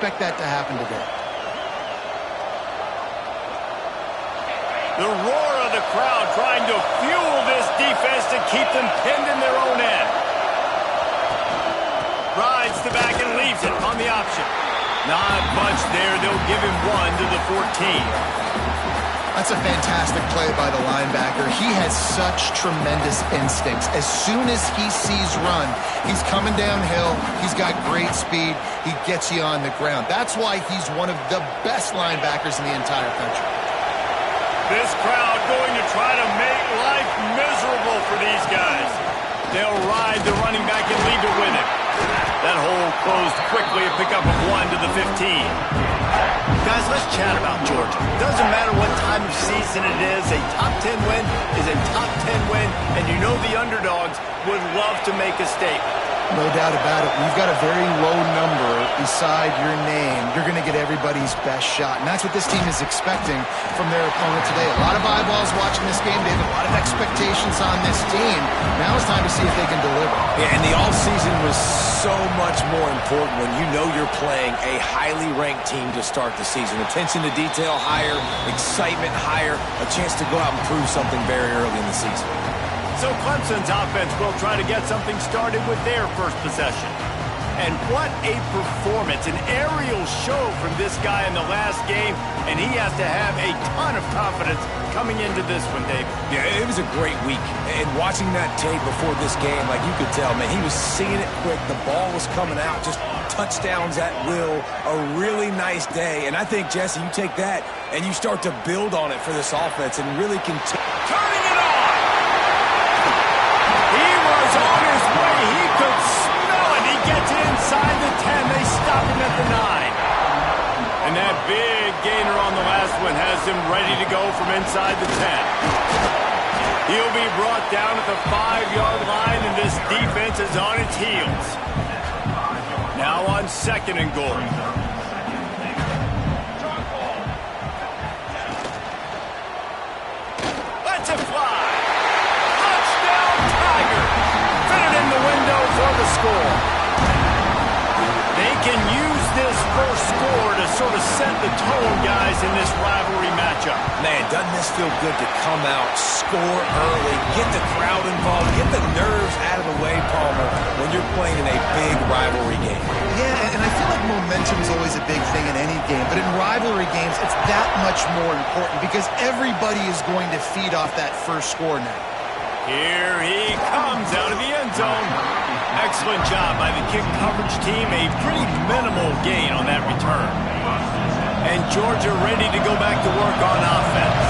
expect that to happen today. The roar of the crowd trying to fuel this defense to keep them pinned in their own end. Rides the back and leaves it on the option. Not much there. They'll give him 1 to the 14. That's a fantastic play by the linebacker. He has such tremendous instincts. As soon as he sees run, he's coming downhill. He's got great speed. He gets you on the ground. That's why he's one of the best linebackers in the entire country. This crowd going to try to make life miserable for these guys. They'll ride the running back and lead to win it. That hole closed quickly, a pickup of 1 to the 15. Guys, let's chat about Georgia. Doesn't matter what time of season it is, a top 10 win is a top 10 win, and you know the underdogs would love to make a statement. No doubt about it. We've got a very low number beside your name. You're going to get everybody's best shot, and that's what this team is expecting from their opponent today. A lot of eyeballs watching this game. They have a lot of expectations on this team. Now it's time to see if they can deliver. Yeah, and the offseason was so much more important when you know you're playing a highly ranked team to start the season. Attention to detail higher, excitement higher, a chance to go out and prove something very early in the season. So Clemson's offense will try to get something started with their first possession. And what a performance, an aerial show from this guy in the last game, and he has to have a ton of confidence coming into this one, Dave. Yeah, it was a great week. And watching that tape before this game, like you could tell, man, he was seeing it quick. The ball was coming out, just touchdowns at will. A really nice day. And I think, Jesse, you take that and you start to build on it for this offense and really continue. Turning it on! He was on his way. He could smell it. He gets it inside the 10. They stop him at the 9. And that big gainer on the last one has him ready to go from inside the 10. He'll be brought down at the 5-yard line, and this defense is on its heels. Now on 2nd and goal. Let's it fly. Touchdown, Tiger. Fitted in the window for the score. They can use this first score to sort of set the tone, guys, in this rivalry matchup. Man, doesn't this feel good to come out, score early, get the crowd involved, get the nerves out of the way, Palmer, when you're playing in a big rivalry game. Yeah, and I feel like momentum is always a big thing in any game, but in rivalry games, it's that much more important because everybody is going to feed off that first score now. Here he comes out of the end zone. Excellent job by the kick coverage team. A pretty minimal gain on that return. And Georgia ready to go back to work on offense.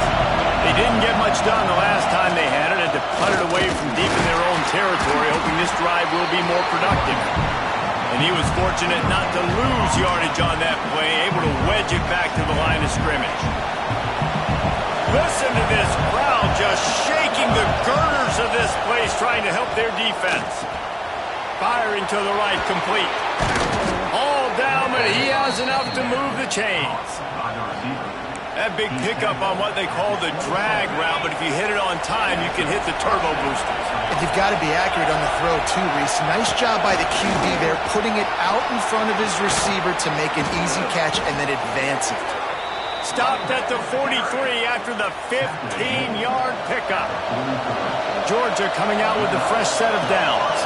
They didn't get much done the last time they had it. Had to punt it away from deep in their own territory, hoping this drive will be more productive. And he was fortunate not to lose yardage on that play, able to wedge it back to the line of scrimmage. Listen to this crowd just shaking the girders of this place, trying to help their defense. Firing to the right, complete. All down, but he has enough to move the chains. That big pickup on what they call the drag route, but if you hit it on time, you can hit the turbo boosters. And you've got to be accurate on the throw, too, Reese. Nice job by the QB there, putting it out in front of his receiver to make an easy catch and then advance it. Stopped at the 43 after the 15-yard pickup. Georgia coming out with a fresh set of downs.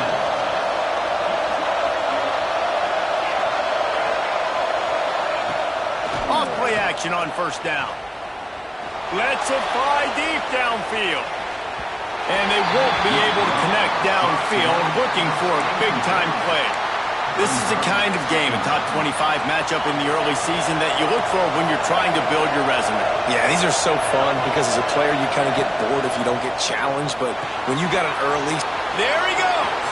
Off-play action on first down. Lets it fly deep downfield. And they won't be able to connect downfield, looking for a big-time play. This is the kind of game, a top 25 matchup in the early season, that you look for when you're trying to build your resume. Yeah, these are so fun because as a player you kind of get bored if you don't get challenged, but when you got an early... There he goes!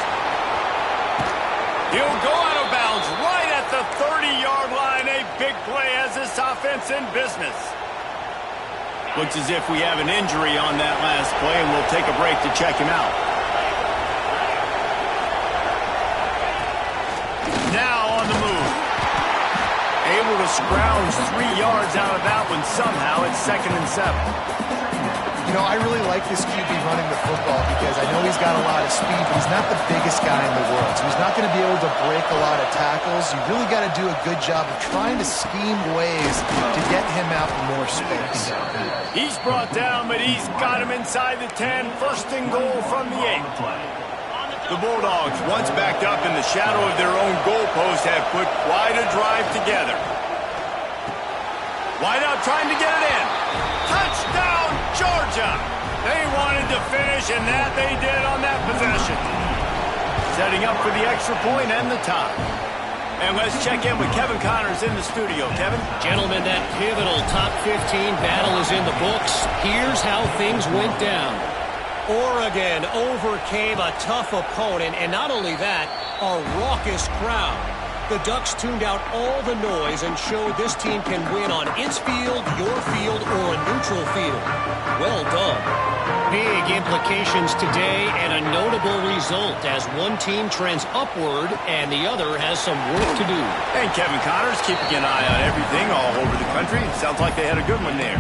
He'll go out of bounds right at the 30-yard line. A big play has this offense in business. Looks as if we have an injury on that last play, and we'll take a break to check him out. Now on the move. Able to scrounge 3 yards out of that one somehow. It's 2nd and 7. You know, I really like this QB running the football because I know he's got a lot of speed, but he's not the biggest guy in the world. So he's not going to be able to break a lot of tackles. You really got to do a good job of trying to scheme ways to get him out in more space. He's brought down, but he's got him inside the 10. First and goal from the 8. The Bulldogs, once backed up in the shadow of their own goalpost, have put quite a drive together. Wideout trying to get it in. Touchdown, Georgia! They wanted to finish, and that they did on that possession. Setting up for the extra point and the tie. And let's check in with Kevin Connors in the studio. Kevin? Gentlemen, that pivotal top 15 battle is in the books. Here's how things went down. Oregon overcame a tough opponent, and not only that, a raucous crowd. The Ducks tuned out all the noise and showed this team can win on its field, your field, or a neutral field. Well done. Big implications today and a notable result as one team trends upward and the other has some work to do. And Kevin Connors keeping an eye on everything all over the country. Sounds like they had a good one there.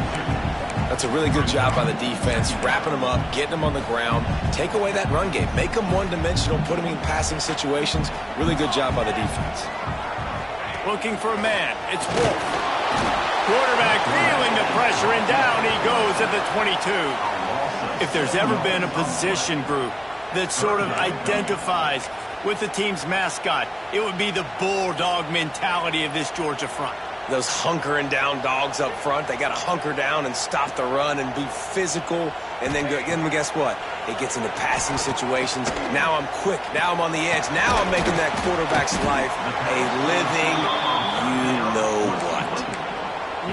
That's a really good job by the defense, wrapping them up, getting them on the ground, take away that run game, make them one-dimensional, put them in passing situations. Really good job by the defense. Looking for a man. It's Wolf. Quarterback feeling the pressure, and down he goes at the 22. If there's ever been a position group that sort of identifies with the team's mascot, it would be the Bulldog mentality of this Georgia front. Those hunkering down dogs up front, they got to hunker down and stop the run and be physical. And then guess what? It gets into passing situations. Now I'm quick. Now I'm on the edge. Now I'm making that quarterback's life a living you-know-what.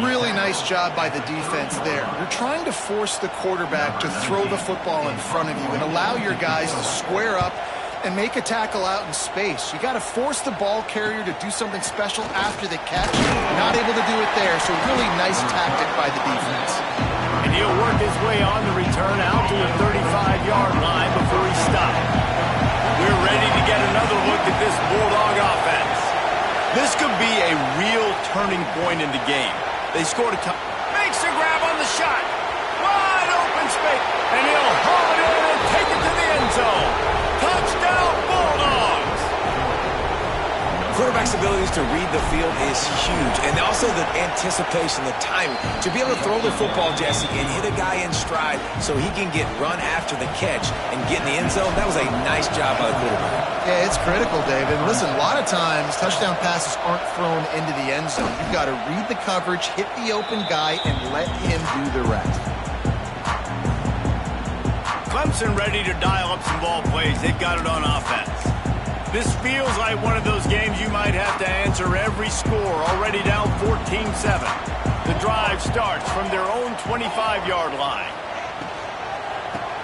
Really nice job by the defense there. You're trying to force the quarterback to throw the football in front of you and allow your guys to square up and make a tackle out in space. You got to force the ball carrier to do something special after the catch. Not able to do it there, so really nice tactic by the defense. And he'll work his way on the return out to the 35-yard line before he stopped. We're ready to get another look at this Bulldog offense. This could be a real turning point in the game. They scored a touchdown. Makes a grab on the shot. Wide open space. And he'll haul it in and take it to the end zone. Touchdown, Bulldogs! Quarterback's abilities to read the field is huge. And also the anticipation, the timing. To be able to throw the football, Jesse, and hit a guy in stride so he can get run after the catch and get in the end zone, that was a nice job by the quarterback. Yeah, it's critical, David. Listen, a lot of times touchdown passes aren't thrown into the end zone. You've got to read the coverage, hit the open guy, and let him do the rest. Clemson ready to dial up some ball plays. They've got it on offense. This feels like one of those games you might have to answer every score. Already down 14-7. The drive starts from their own 25-yard line.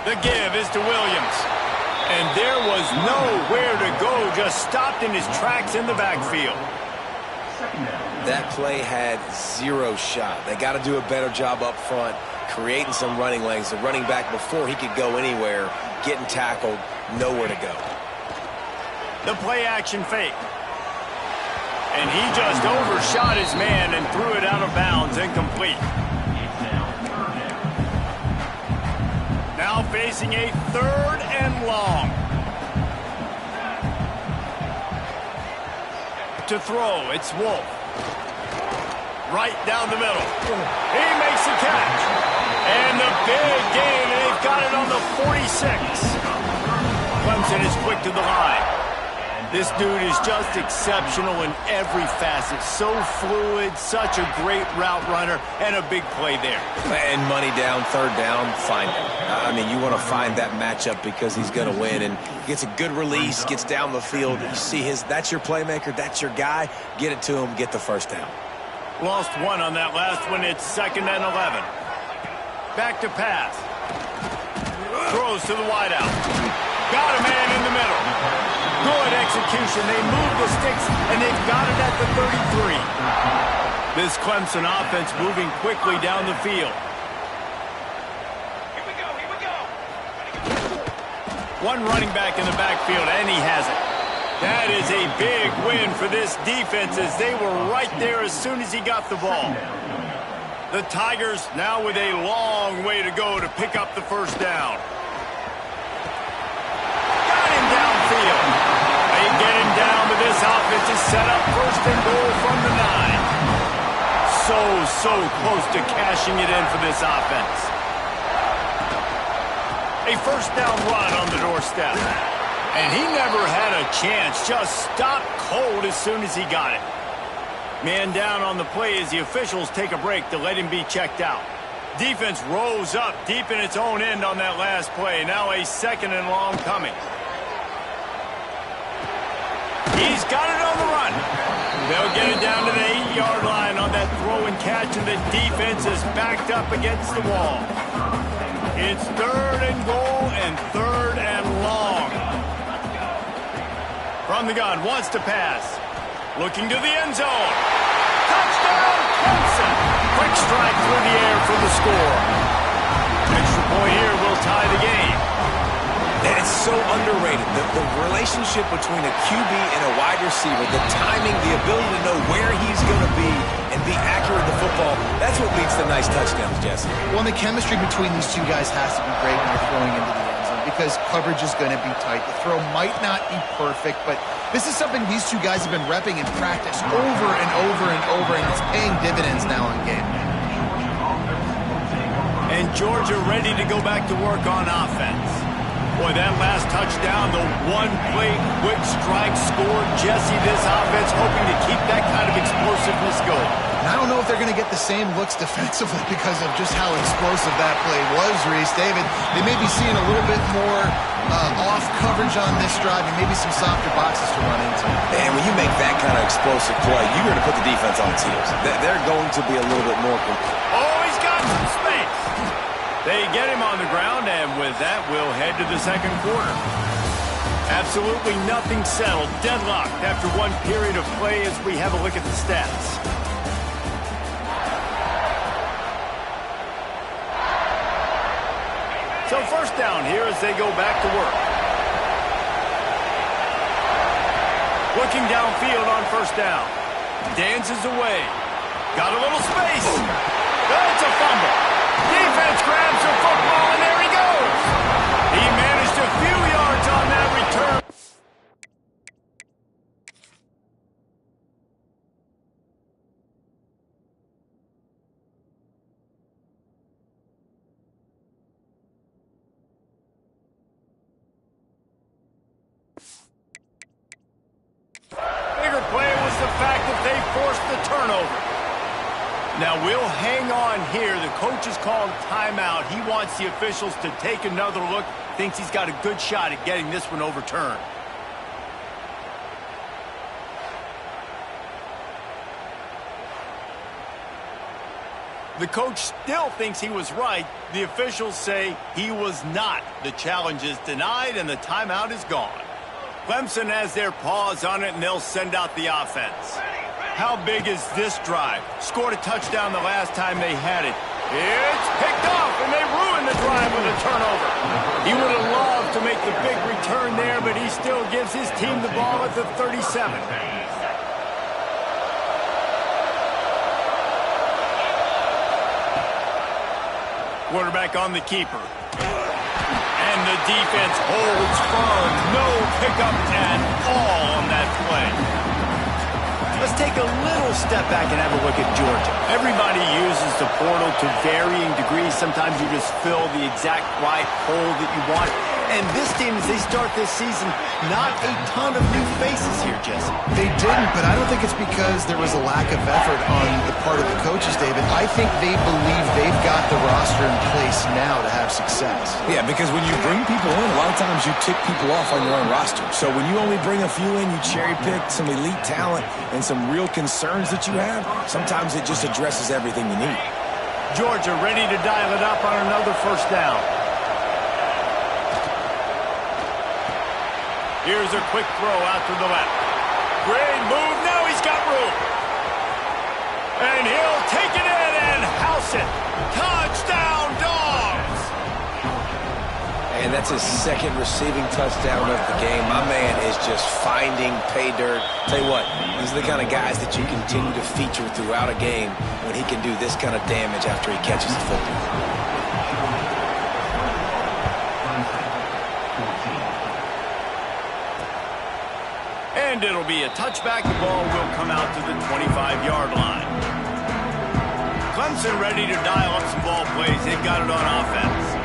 The give is to Williams. And there was nowhere to go. Just stopped in his tracks in the backfield. That play had zero shot. They got to do a better job up front, creating some running lanes. The running back, before he could go anywhere, getting tackled, nowhere to go. The play-action fake. And he just overshot his man and threw it out of bounds, incomplete. Now facing a 3rd and long. To throw, it's Wolf. Right down the middle. He makes the catch. And the big gain, and they've got it on the 46. Clemson is quick to the line. This dude is just exceptional in every facet. So fluid, such a great route runner, and a big play there. And money down, 3rd down, find him. I mean, you want to find that matchup because he's going to win. And gets a good release, gets down the field. You see that's your playmaker, that's your guy. Get it to him, get the 1st down. Lost one on that last one. It's 2nd and 11. Back to pass. Throws to the wideout. Got a man in the middle. Good execution. They move the sticks, and they've got it at the 33. This Clemson offense moving quickly down the field. Here we go, here we go. One running back in the backfield, and he has it. That is a big win for this defense as they were right there as soon as he got the ball. The Tigers now with a long way to go to pick up the first down. Got him downfield. They get him down, but this offense is set up first and goal from the 9. So close to cashing it in for this offense. A first down run on the doorstep. And he never had a chance. Just stopped cold as soon as he got it. Man down on the play as the officials take a break to let him be checked out. Defense rose up deep in its own end on that last play. Now a second and long coming. He's got it on the run. They'll get it down to the 8-yard line on that throw and catch, and the defense is backed up against the wall. It's third and goal and third and long. From the gun, wants to pass. Looking to the end zone. Touchdown, Clemson. Quick strike through the air for the score. Extra point here will tie the game. And it's so underrated. The relationship between a QB and a wide receiver, the timing, the ability to know where he's going to be and be accurate with the football, that's what leads to nice touchdowns, Jesse. Well, and the chemistry between these two guys has to be great when you're throwing into the end zone because coverage is going to be tight. The throw might not be perfect, but this is something these two guys have been repping in practice over and over and over, and it's paying dividends now in game. And Georgia ready to go back to work on offense. Boy, that last touchdown, the one-play quick strike scored. Jesse, this offense hoping to keep that kind of explosiveness going. And I don't know if they're going to get the same looks defensively because of just how explosive that play was, Reese. David, they may be seeing a little bit more off coverage on this drive and maybe some softer boxes to run into. And when you make that kind of explosive play, you're going to put the defense on its heels. They're going to be a little bit more complete. Oh, he's got some space. They get him on the ground, and with that, we'll head to the second quarter. Absolutely nothing settled. Deadlocked after one period of play as we have a look at the stats. So first down here as they go back to work. Looking downfield on first down. Dances away. Got a little space. That's a fumble. Defense grabs the football, and there he goes. He managed a few yards on that return. Bigger play was the fact that they forced the turnover. Now, we'll hang on here. The coach has called timeout. He wants the officials to take another look. Thinks he's got a good shot at getting this one overturned. The coach still thinks he was right. The officials say he was not. The challenge is denied, and the timeout is gone. Clemson has their paws on it, and they'll send out the offense. How big is this drive? Scored a touchdown the last time they had it. It's picked off, and they ruined the drive with a turnover. He would have loved to make the big return there, but he still gives his team the ball at the 37. Quarterback on the keeper. And the defense holds firm. No pickup at all on that play. Let's take a little step back and have a look at Georgia. Everybody uses the portal to varying degrees. Sometimes you just fill the exact right hole that you want. And this team, as they start this season, not a ton of new faces here, Jesse. They didn't, but I don't think it's because there was a lack of effort on the part of the coaches, David. I think they believe they've got the roster in place now to have success. Yeah, because when you bring people in, a lot of times you tick people off on your own roster. So when you only bring a few in, you cherry-pick some elite talent and some real concerns that you have, sometimes it just addresses everything you need. Georgia ready to dial it up on another first down. Here's a quick throw out to the left. Great move. Now he's got room. And he'll take it in and house it. Touchdown, Dogs! And that's That's his second receiving touchdown of the game. My man is just finding pay dirt. Tell you what, these are the kind of guys that you continue to feature throughout a game when he can do this kind of damage after he catches the football. And it'll be a touchback. The ball will come out to the 25-yard line. Clemson ready to dial up some ball plays. They've got it on offense.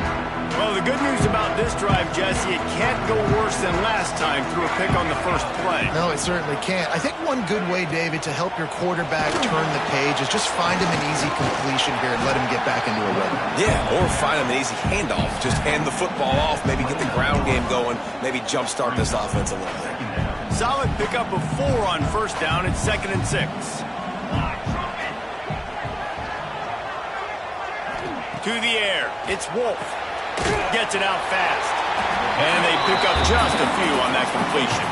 Well, the good news about this drive, Jesse, it can't go worse than last time through a pick on the first play. No, it certainly can't. I think one good way, David, to help your quarterback turn the page is just find him an easy completion here and let him get back into a rhythm. Yeah, or find him an easy handoff. Just hand the football off, maybe get the ground game going, maybe jumpstart this offense a little bit. Solid pickup of 4 on first down. It's 2nd and 6. To the air. It's Wolf. Gets it out fast. And they pick up just a few on that completion.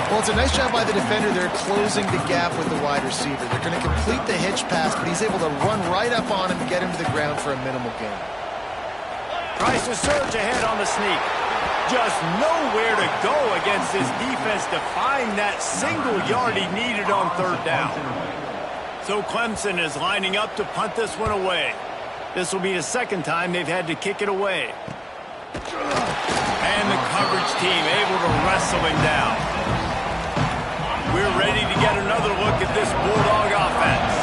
Well, it's a nice job by the defender. They're closing the gap with the wide receiver. They're going to complete the hitch pass, but he's able to run right up on him and get him to the ground for a minimal gain. Tries to surge ahead on the sneak. Just nowhere to go against his defense to find that single yard he needed on 3rd down. So Clemson is lining up to punt this one away. This will be the 2nd time they've had to kick it away. And the coverage team able to wrestle him down. We're ready to get another look at this Bulldog offense.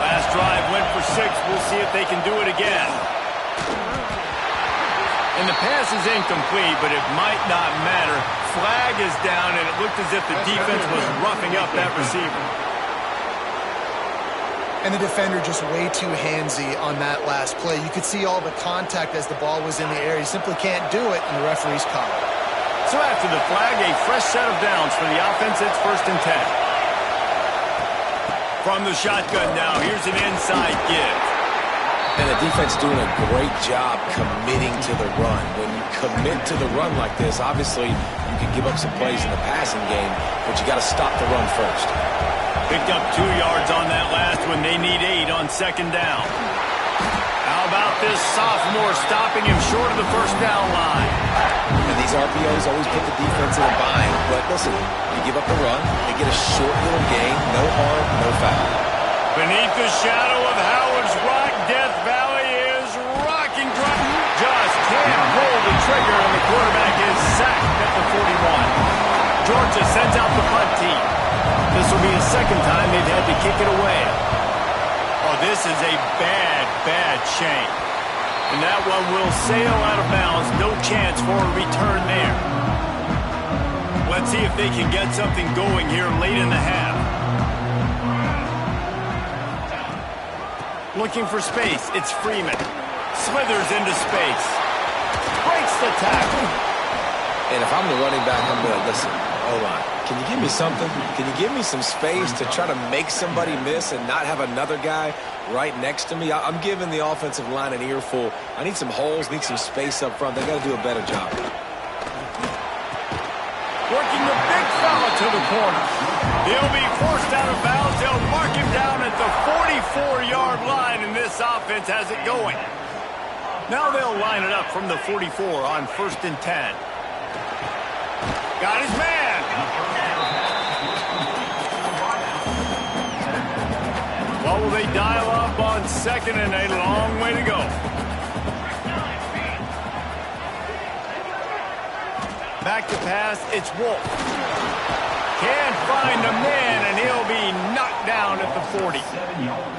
Last drive went for 6. We'll see if they can do it again. And the pass is incomplete, but it might not matter. Flag is down, and it looked as if the defense was roughing up that receiver. And the defender just way too handsy on that last play. You could see all the contact as the ball was in the air. He simply can't do it, and the referee's caught it. So after the flag, a fresh set of downs for the offense. It's 1st and 10. From the shotgun now, here's an inside give. And the defense doing a great job committing to the run. When you commit to the run like this, obviously you can give up some plays in the passing game, but you got to stop the run first. Picked up 2 yards on that last one. They need 8 on 2nd down. How about this sophomore stopping him short of the 1st down line? And these RPOs always put the defense in a bind. But listen, you give up the run, they get a short little gain, no harm, no foul. Beneath the shadow of Howard's Rock, Death Valley is rocking. Just can't pull the trigger, and the quarterback is sacked at the 41. Georgia sends out the punt team. This will be the 2nd time they've had to kick it away. Oh, this is a bad, bad shank. And that one will sail out of bounds. No chance for a return there. Let's see if they can get something going here late in the half. Looking for space. It's Freeman. Slithers into space. Breaks the tackle. And if I'm the running back, I'm going to listen. Hold on. Can you give me something? Can you give me some space to try to make somebody miss and not have another guy right next to me? I'm giving the offensive line an earful. I need some holes, need some space up front. They got to do a better job. Working the big fella to the corner. He'll be forced out of bounds. They'll mark him down at the 44-yard line, and this offense has it going. Now they'll line it up from the 44 on 1st and 10. Got his man. What will they dial up on 2nd, and a long way to go? Back to pass, it's Wolf. Can't find a man, and he'll be knocked down at the 40.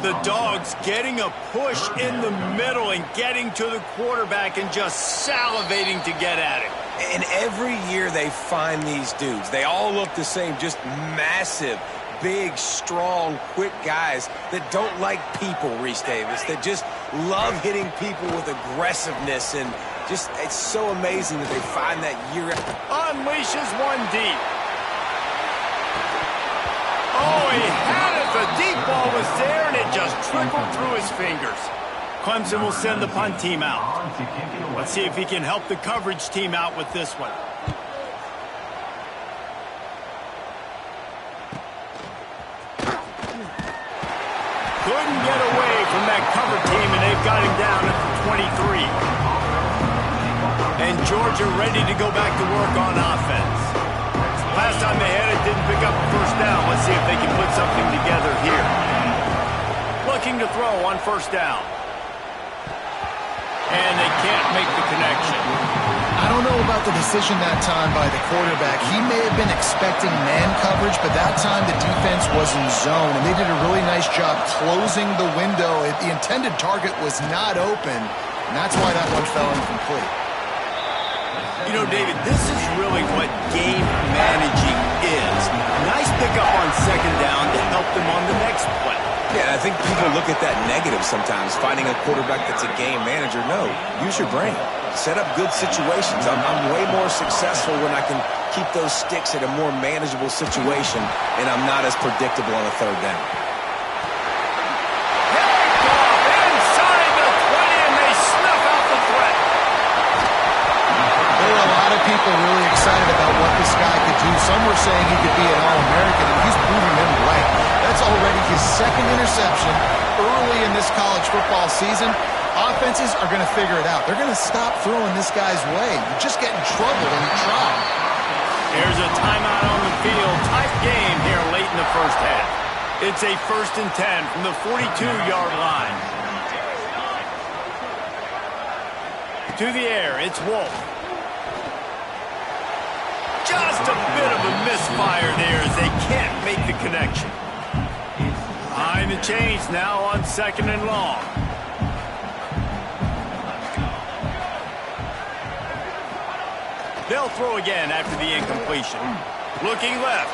The Dogs getting a push in the middle and getting to the quarterback and just salivating to get at him. And every year they find these dudes. They all look the same, just massive, big, strong, quick guys that don't like people, Reese Davis, that just love hitting people with aggressiveness. And just, it's so amazing that they find that year. Unleashes one deep. Oh, he had it. The deep ball was there, and it just trickled through his fingers. Clemson will send the punt team out. Let's see if he can help the coverage team out with this one. Couldn't get away from that cover team, and they've got him down at the 23. And Georgia ready to go back to work on offense. Last time they had it, didn't pick up a first down. Let's see if they can put something together here. Looking to throw on first down. And they can't make the connection. I don't know about the decision that time by the quarterback. He may have been expecting man coverage, but that time the defense was in zone, and they did a really nice job closing the window. The intended target was not open, and that's why that one fell incomplete. You know, David, this is really what game managing is. Nice pickup on second down to help them on the next play. Yeah, I think people look at that negative sometimes, finding a quarterback that's a game manager. No, use your brain. Set up good situations. I'm way more successful when I can keep those sticks at a more manageable situation, and I'm not as predictable on a third down. Inside the 20, and they snuff out the threat. There were a lot of people really excited about what this guy could do. Some were saying he could be an All-American, and he's proving them right. That's already his second interception early in this college football season. Offenses are going to figure it out. They're going to stop throwing this guy's way. You just get in trouble when you try. Here's a timeout on the field. Tight game here late in the first half. It's a 1st and 10 from the 42-yard line. To the air, it's Wolf. Just a bit of a misfire there as they can't make the connection. Behind the chains now on 2nd and long. They'll throw again after the incompletion. Looking left.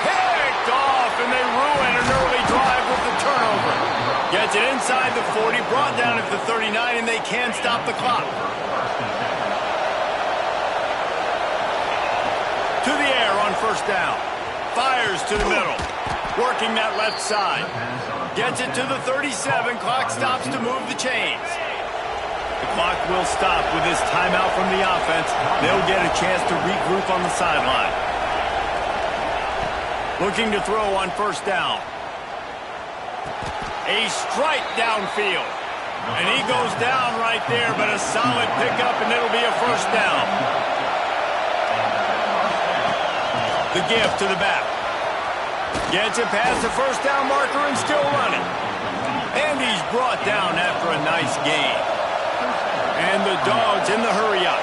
Picked off, and they ruin an early drive with the turnover. Gets it inside the 40, brought down at the 39, and they can't stop the clock. To the air on first down. Fires to the middle. Working that left side. Gets it to the 37. Clock stops to move the chains. The clock will stop with this timeout from the offense. They'll get a chance to regroup on the sideline. Looking to throw on first down. A strike downfield. And he goes down right there, but a solid pickup, and it'll be a first down. The give to the back. Gets it past the first down marker and still running. And he's brought down after a nice gain. And the Dogs in the hurry-up.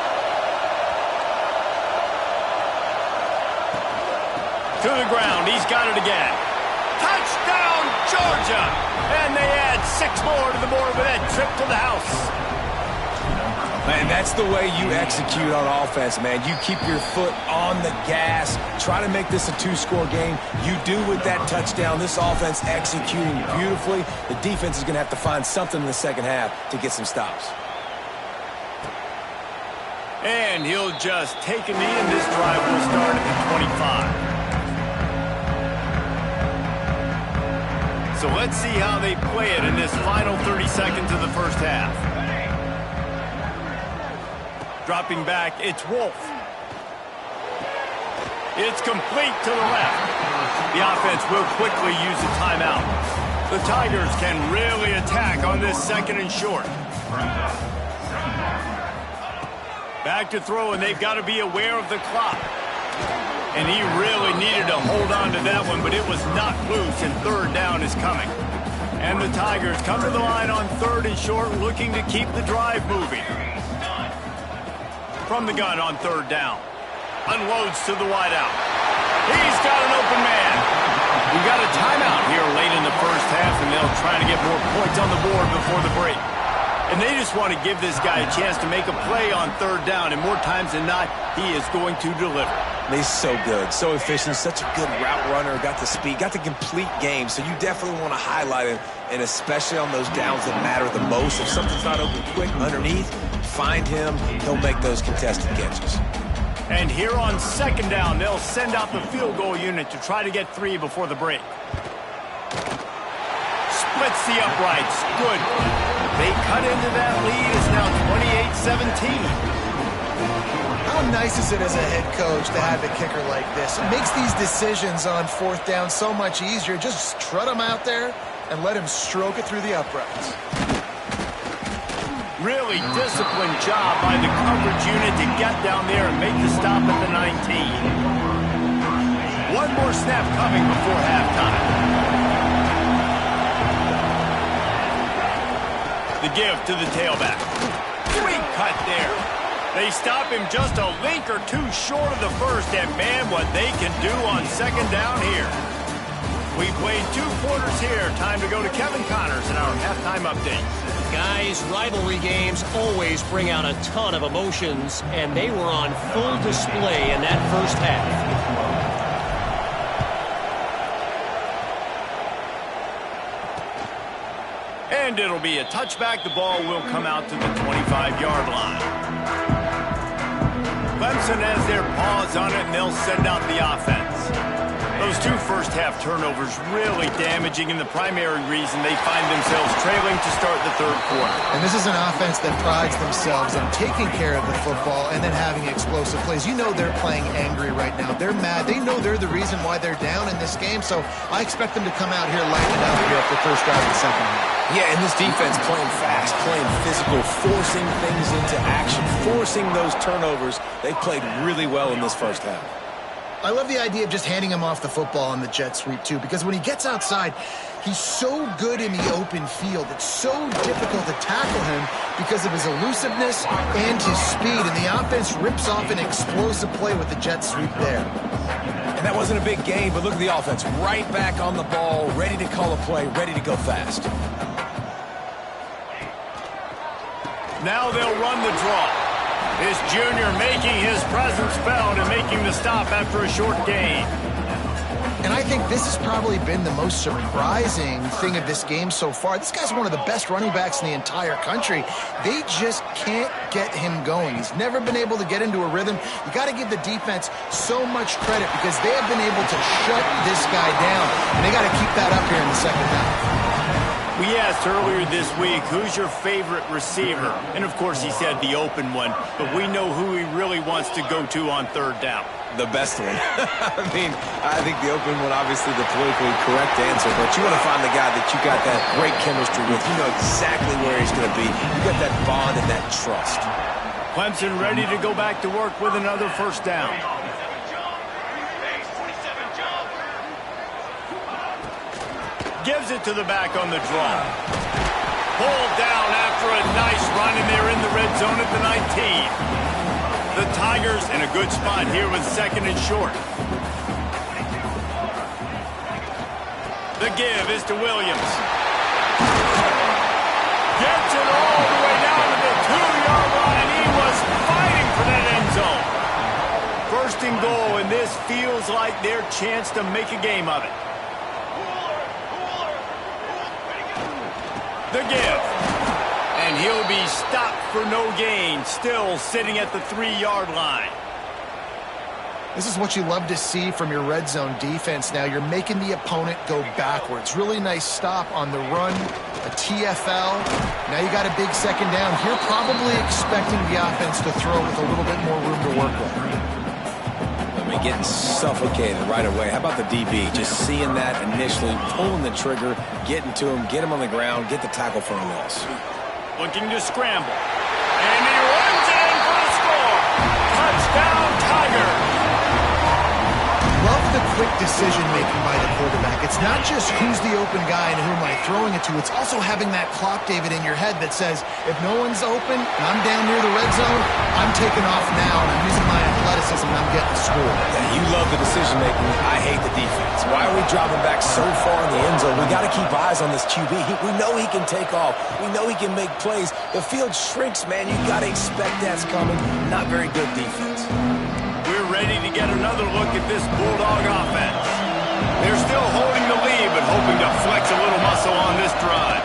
To the ground. He's got it again. Touchdown, Georgia! And they add 6 more to the board with that trip to the house. Man, that's the way you execute on offense, man. You keep your foot on the gas. Try to make this a 2-score game. You do with that touchdown. This offense executing beautifully. The defense is going to have to find something in the second half to get some stops. And he'll just take a knee, and this drive will start at the 25. So let's see how they play it in this final 30 seconds of the first half. Dropping back, it's Wolf. It's complete to the left. The offense will quickly use a timeout. The Tigers can really attack on this 2nd and short. Back to throw, and they've got to be aware of the clock. And he really needed to hold on to that one, but it was knocked loose, and third down is coming. And the Tigers come to the line on 3rd and short, looking to keep the drive moving. From the gun on 3rd down. Unloads to the wideout. He's got an open man. We got a timeout here late in the first half, and they'll try to get more points on the board before the break. And they just want to give this guy a chance to make a play on 3rd down, and more times than not, he is going to deliver. He's so good, so efficient, such a good route runner, got the speed, got the complete game, so you definitely want to highlight him, and especially on those downs that matter the most. If something's not open quick underneath, find him, he'll make those contested catches. And here on 2nd down, they'll send out the field goal unit to try to get 3 before the break. Splits the uprights, good. They cut into that lead. It's now 28-17. How nice is it as a head coach to have a kicker like this? It makes these decisions on 4th down so much easier. Just strut him out there and let him stroke it through the uprights. really disciplined job by the coverage unit to get down there and make the stop at the 19. One more snap coming before halftime. The give to the tailback. Sweet cut there. They stop him just a link or two short of the first, and man, what they can do on second down here. We played 2 quarters here. Time to go to Kevin Connors in our halftime update. Guys, rivalry games always bring out a ton of emotions, and they were on full display in that first half. And it'll be a touchback. The ball will come out to the 25-yard line. Clemson has their paws on it, and they'll send out the offense. Those 2 first-half turnovers really damaging, and the primary reason they find themselves trailing to start the third quarter. And this is an offense that prides themselves on taking care of the football and then having explosive plays. You know they're playing angry right now. They're mad. They know they're the reason why they're down in this game, so I expect them to come out here lighting up here at the first drive of the second half. Yeah, and this defense playing fast, playing physical, forcing things into action, forcing those turnovers. They played really well in this first half. I love the idea of just handing him off the football on the jet sweep, too, because when he gets outside, he's so good in the open field. It's so difficult to tackle him because of his elusiveness and his speed, and the offense rips off an explosive play with the jet sweep there. And that wasn't a big gain, but look at the offense. Right back on the ball, ready to call a play, ready to go fast. Now they'll run the draw. This junior making his presence felt and making the stop after a short gain. And I think this has probably been the most surprising thing of this game so far. This guy's one of the best running backs in the entire country. They just can't get him going. He's never been able to get into a rhythm. You got to give the defense so much credit because they have been able to shut this guy down. And they got to keep that up here in the second half. We asked earlier this week, who's your favorite receiver? And, of course, he said the open one, but we know who he really wants to go to on third down. The best one. I think the open one, obviously the politically correct answer, but you want to find the guy that you got that great chemistry with. You know exactly where he's going to be. You got that bond and that trust. Clemson ready to go back to work with another first down. Gives it to the back on the draw. Pulled down after a nice run, and they're in the red zone at the 19. The Tigers in a good spot here with second and short. The give is to Williams. Gets it all the way down to the 2-yard line. He was fighting for that end zone. First and goal, and this feels like their chance to make a game of it. The give. And he'll be stopped for no gain, still sitting at the 3-yard line. This is what you love to see from your red zone defense now. You're making the opponent go backwards. Really nice stop on the run, a TFL. Now you got a big second down. You're probably expecting the offense to throw with a little bit more room to work with. Getting suffocated right away. How about the DB? Just seeing that initially, pulling the trigger, getting to him, get him on the ground, get the tackle for him else. Looking to scramble. And he runs in for the score. Touchdown, Tiger. Love the quick decision-making by the quarterback. It's not just who's the open guy and who am I throwing it to. It's also having that clock, David, in your head that says, if no one's open and I'm down near the red zone, I'm taking off now and I'm using my athleticism and I'm getting the score. Yeah, you love the decision-making. I hate the defense. Why are we dropping back so far in the end zone? We got to keep eyes on this QB. We know he can take off. We know he can make plays. The field shrinks, man. You got to expect that's coming. Not very good defense. We're ready to get another look at this Bulldog offense. They're still holding the lead, but hoping to flex a little muscle on this drive.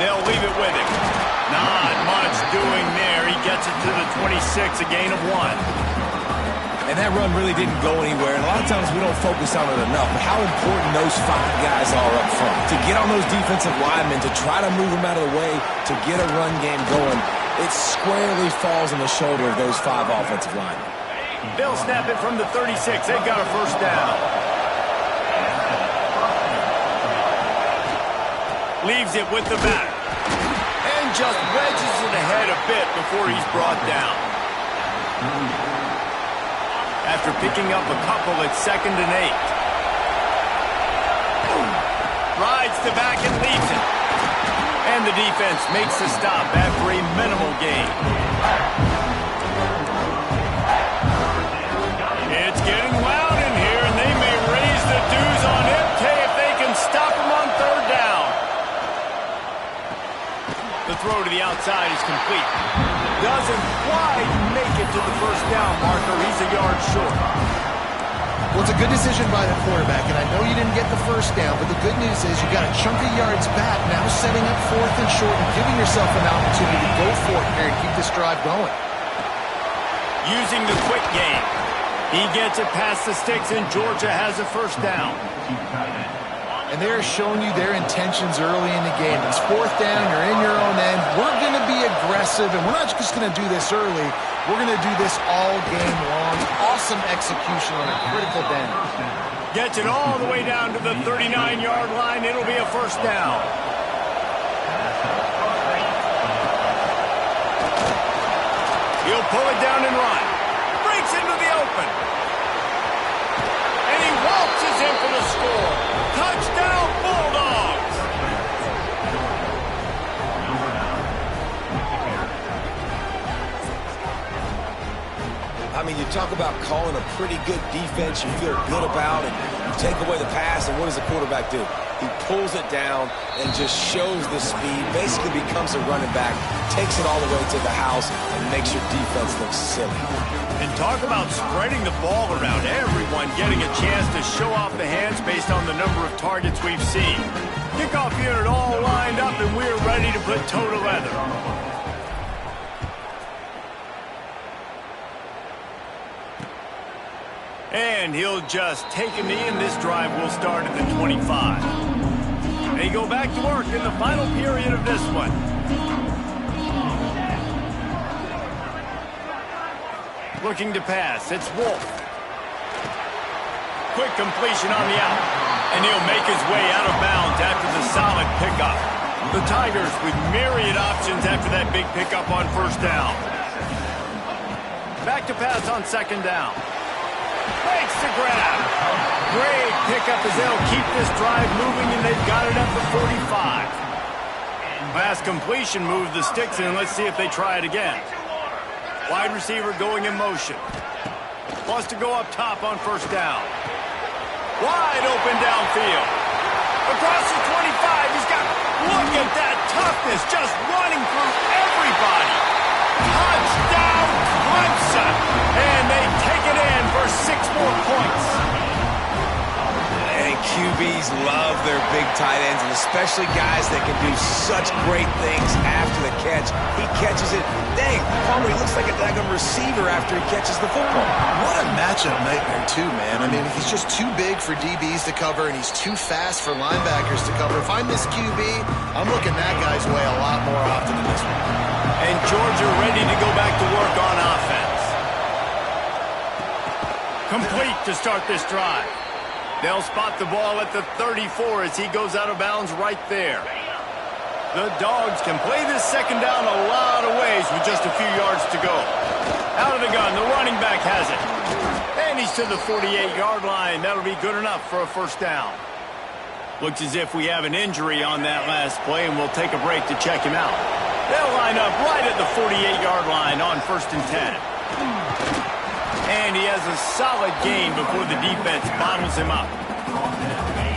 They'll leave it with him. Not much doing there. He gets it to the 26, a gain of 1. And that run really didn't go anywhere. And a lot of times we don't focus on it enough. But how important those 5 guys are up front. To get on those defensive linemen, to try to move them out of the way, to get a run game going, it squarely falls on the shoulder of those 5 offensive linemen. They'll snap it from the 36. They've got a first down. Leaves it with the back. And just wedges it ahead a bit before he's brought down. After picking up a couple, it's 2nd and 8. Rides the back and leaves it. And the defense makes the stop after a minimal gain. It's getting loud in here, and they may raise the dues on MK if they can stop him on 3rd down. The throw to the outside is complete. Doesn't quite make it to the 1st down marker. He's a yard short. Well, it's a good decision by the quarterback, and I know you didn't get the 1st down, but the good news is you got a chunk of yards back, now setting up 4th and short and giving yourself an opportunity to go for it here and keep this drive going. Using the quick game. He gets it past the sticks, and Georgia has a 1st down. And they're showing you their intentions early in the game. It's 4th down, you're in your own end. We're going to be aggressive, and we're not just going to do this early. We're going to do this all game long. Awesome execution on a critical down. Gets it all the way down to the 39-yard line. It'll be a 1st down. He'll pull it down and run. Breaks into the open. And he waltzes in for the score. Touchdown, Bulldogs! I mean, you talk about calling a pretty good defense you feel good about, and you take away the pass, and what does the quarterback do? He pulls it down and just shows the speed, basically becomes a running back, takes it all the way to the house, and makes your defense look silly. And talk about spreading the ball around. Everyone getting a chance to show off the hands based on the number of targets we've seen. Kickoff unit all lined up, and we're ready to put toe to leather. And he'll just take a knee, and this drive will start at the 25. They go back to work in the final period of this one. Looking to pass. It's Wolf. Quick completion on the out. And he'll make his way out of bounds after the solid pickup. The Tigers with myriad options after that big pickup on 1st down. Back to pass on 2nd down. Makes the grab. Great pickup as they'll keep this drive moving, and they've got it at the 45. Pass completion moves the sticks in. Let's see if they try it again. Wide receiver going in motion. Wants to go up top on 1st down. Wide open downfield. Across the 25. He's got, look at that toughness, just running through everybody. Touchdown, Clemson. And they take it in for 6 more points. And QBs love their big tight ends, and especially guys that can do such great things after the catch. He catches it. Dang, Palmer, he looks like a daggone receiver after he catches the football. What a matchup nightmare, too, man. I mean, he's just too big for DBs to cover, and he's too fast for linebackers to cover. If I'm this QB, I'm looking that guy's way a lot more often than this one. And Georgia ready to go back to work on offense. Complete to start this drive. They'll spot the ball at the 34 as he goes out of bounds right there. The Dogs can play this 2nd down a lot of ways with just a few yards to go. Out of the gun, the running back has it. And he's to the 48-yard line. That'll be good enough for a 1st down. Looks as if we have an injury on that last play, and we'll take a break to check him out. They'll line up right at the 48-yard line on 1st and 10. And he has a solid gain before the defense bottles him up.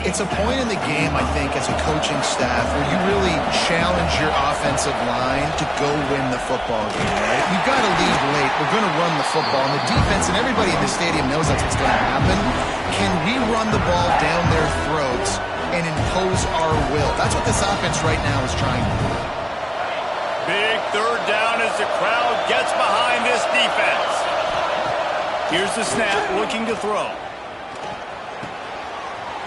It's a point in the game, I think, as a coaching staff where you really challenge your offensive line to go win the football game, right? You've got to lead late. We're going to run the football. And the defense and everybody in the stadium knows that's what's going to happen. Can we run the ball down their throats and impose our will? That's what this offense right now is trying to do. Big 3rd down as the crowd gets behind this defense. Here's the snap, looking to throw.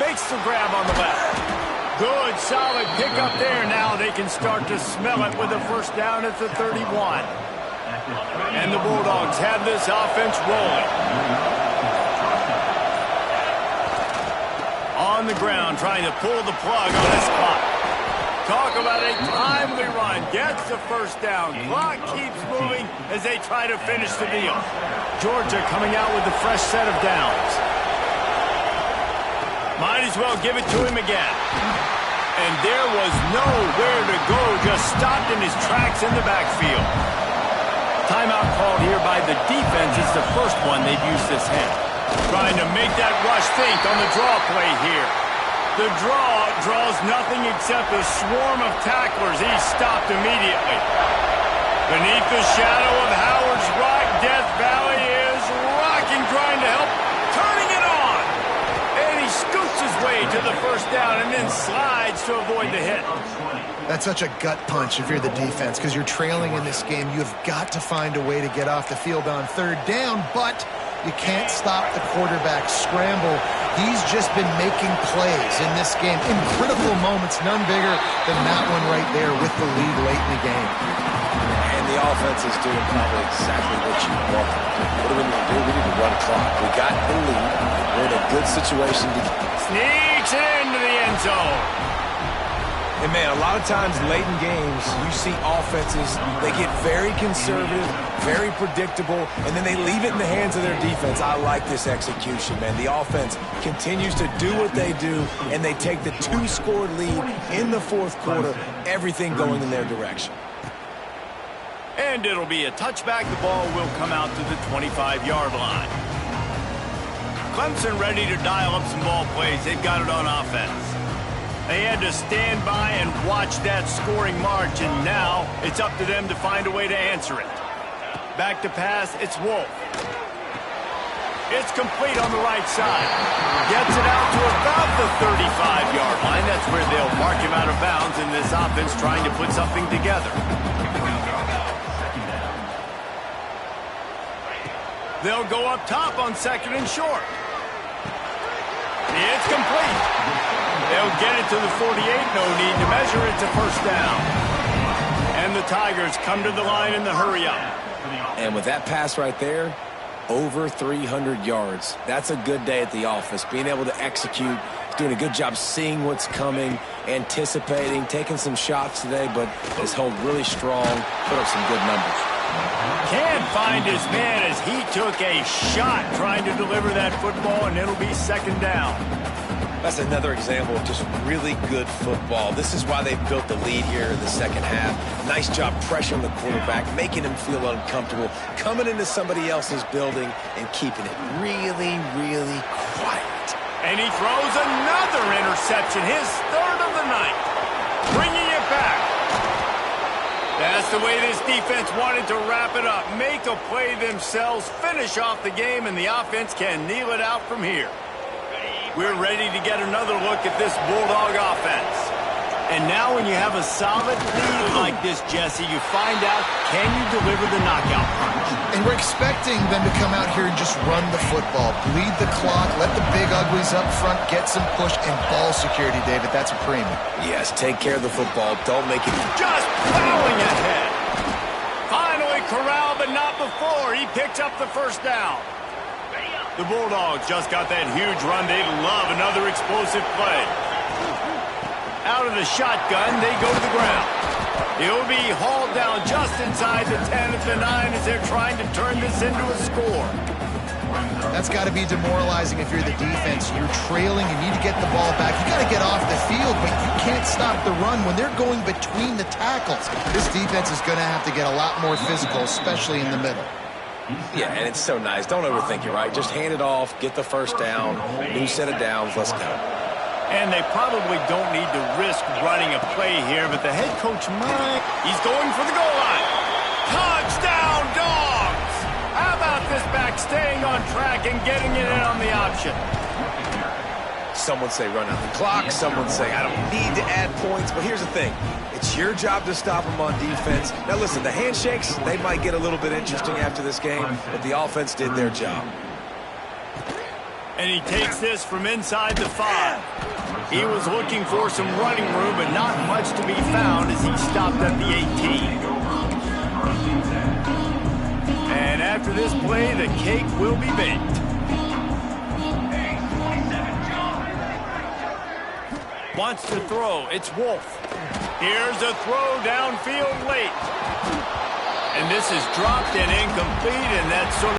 Makes the grab on the left. Good, solid pickup there. Now they can start to smell it with a 1st down at the 31. And the Bulldogs have this offense rolling. On the ground, trying to pull the plug on this clock. Talk about a timely run. Gets the first down. Clock keeps moving as they try to finish the deal. Georgia coming out with a fresh set of downs. Might as well give it to him again. And there was nowhere to go. Just stopped in his tracks in the backfield. Timeout called here by the defense. It's the first one they've used this hand. Trying to make that rush think on the draw play here. The draw draws nothing except a swarm of tacklers. He's stopped immediately. Beneath the shadow of Howard's Rock, Death Valley is rocking, trying to help, turning it on. And he scoots his way to the first down and then slides to avoid the hit. That's such a gut punch if you're the defense, because you're trailing in this game. You've got to find a way to get off the field on third down, but you can't stop the quarterback scramble. He's just been making plays in this game in critical moments, none bigger than that one right there with the lead late in the game. And the offense is doing probably exactly what you want. What do we need to do? We need to run clock. We got the lead. We're in a good situation to sneaks into the end zone. And, man, a lot of times late in games, you see offenses, they get very conservative, very predictable, and then they leave it in the hands of their defense. I like this execution, man. The offense continues to do what they do, and they take the 2-score lead in the fourth quarter, everything going in their direction. And it'll be a touchback. The ball will come out to the 25-yard line. Clemson ready to dial up some ball plays. They've got it on offense. They had to stand by and watch that scoring march, and now it's up to them to find a way to answer it. Back to pass, it's Wolf. It's complete on the right side. Gets it out to about the 35-yard line. That's where they'll mark him out of bounds in this offense trying to put something together. They'll go up top on second and short. It's complete. They'll get it to the 48. No need to measure. It's a first down. And the Tigers come to the line in the hurry-up. And with that pass right there, over 300 yards. That's a good day at the office. Being able to execute, doing a good job seeing what's coming, anticipating, taking some shots today, but has held really strong, put up some good numbers. Can't find his man as he took a shot trying to deliver that football, and it'll be second down. That's another example of just really good football. This is why they've built the lead here in the second half. Nice job pressuring the quarterback, making him feel uncomfortable, coming into somebody else's building and keeping it really, really quiet. And he throws another interception, his third of the night, bringing it back. That's the way this defense wanted to wrap it up. Make a play themselves, finish off the game, and the offense can kneel it out from here. We're ready to get another look at this Bulldog offense. And now when you have a solid lead like this, Jesse, you find out, can you deliver the knockout punch? And we're expecting them to come out here and just run the football, bleed the clock, let the big uglies up front get some push, and ball security, David. That's a premium. Yes, take care of the football. Don't make it. Just plowing ahead. Finally corralled, but not before. He picks up the first down. The Bulldogs just got that huge run. They love another explosive play. Out of the shotgun, they go to the ground. He'll be hauled down just inside the 10 at the 9 as they're trying to turn this into a score. That's got to be demoralizing if you're the defense. You're trailing, you need to get the ball back. You got to get off the field, but you can't stop the run when they're going between the tackles. This defense is going to have to get a lot more physical, especially in the middle. Yeah, and it's so nice. Don't overthink it, right? Just hand it off, get the first down, new set of downs, let's go. And they probably don't need to risk running a play here, but the head coach might. He's going for the goal line. Touchdown, Dogs! How about this back staying on track and getting it in on the option? Some would say run out the clock. Some would say I don't need to add points. But here's the thing. It's your job to stop them on defense. Now, listen, the handshakes, they might get a little bit interesting after this game, but the offense did their job. And he takes this from inside the 5. He was looking for some running room, but not much to be found as he stopped at the 18. And after this play, the cake will be baked. Wants to throw. It's Wolf. Here's a throw downfield late. And this is dropped and incomplete, and that's sort of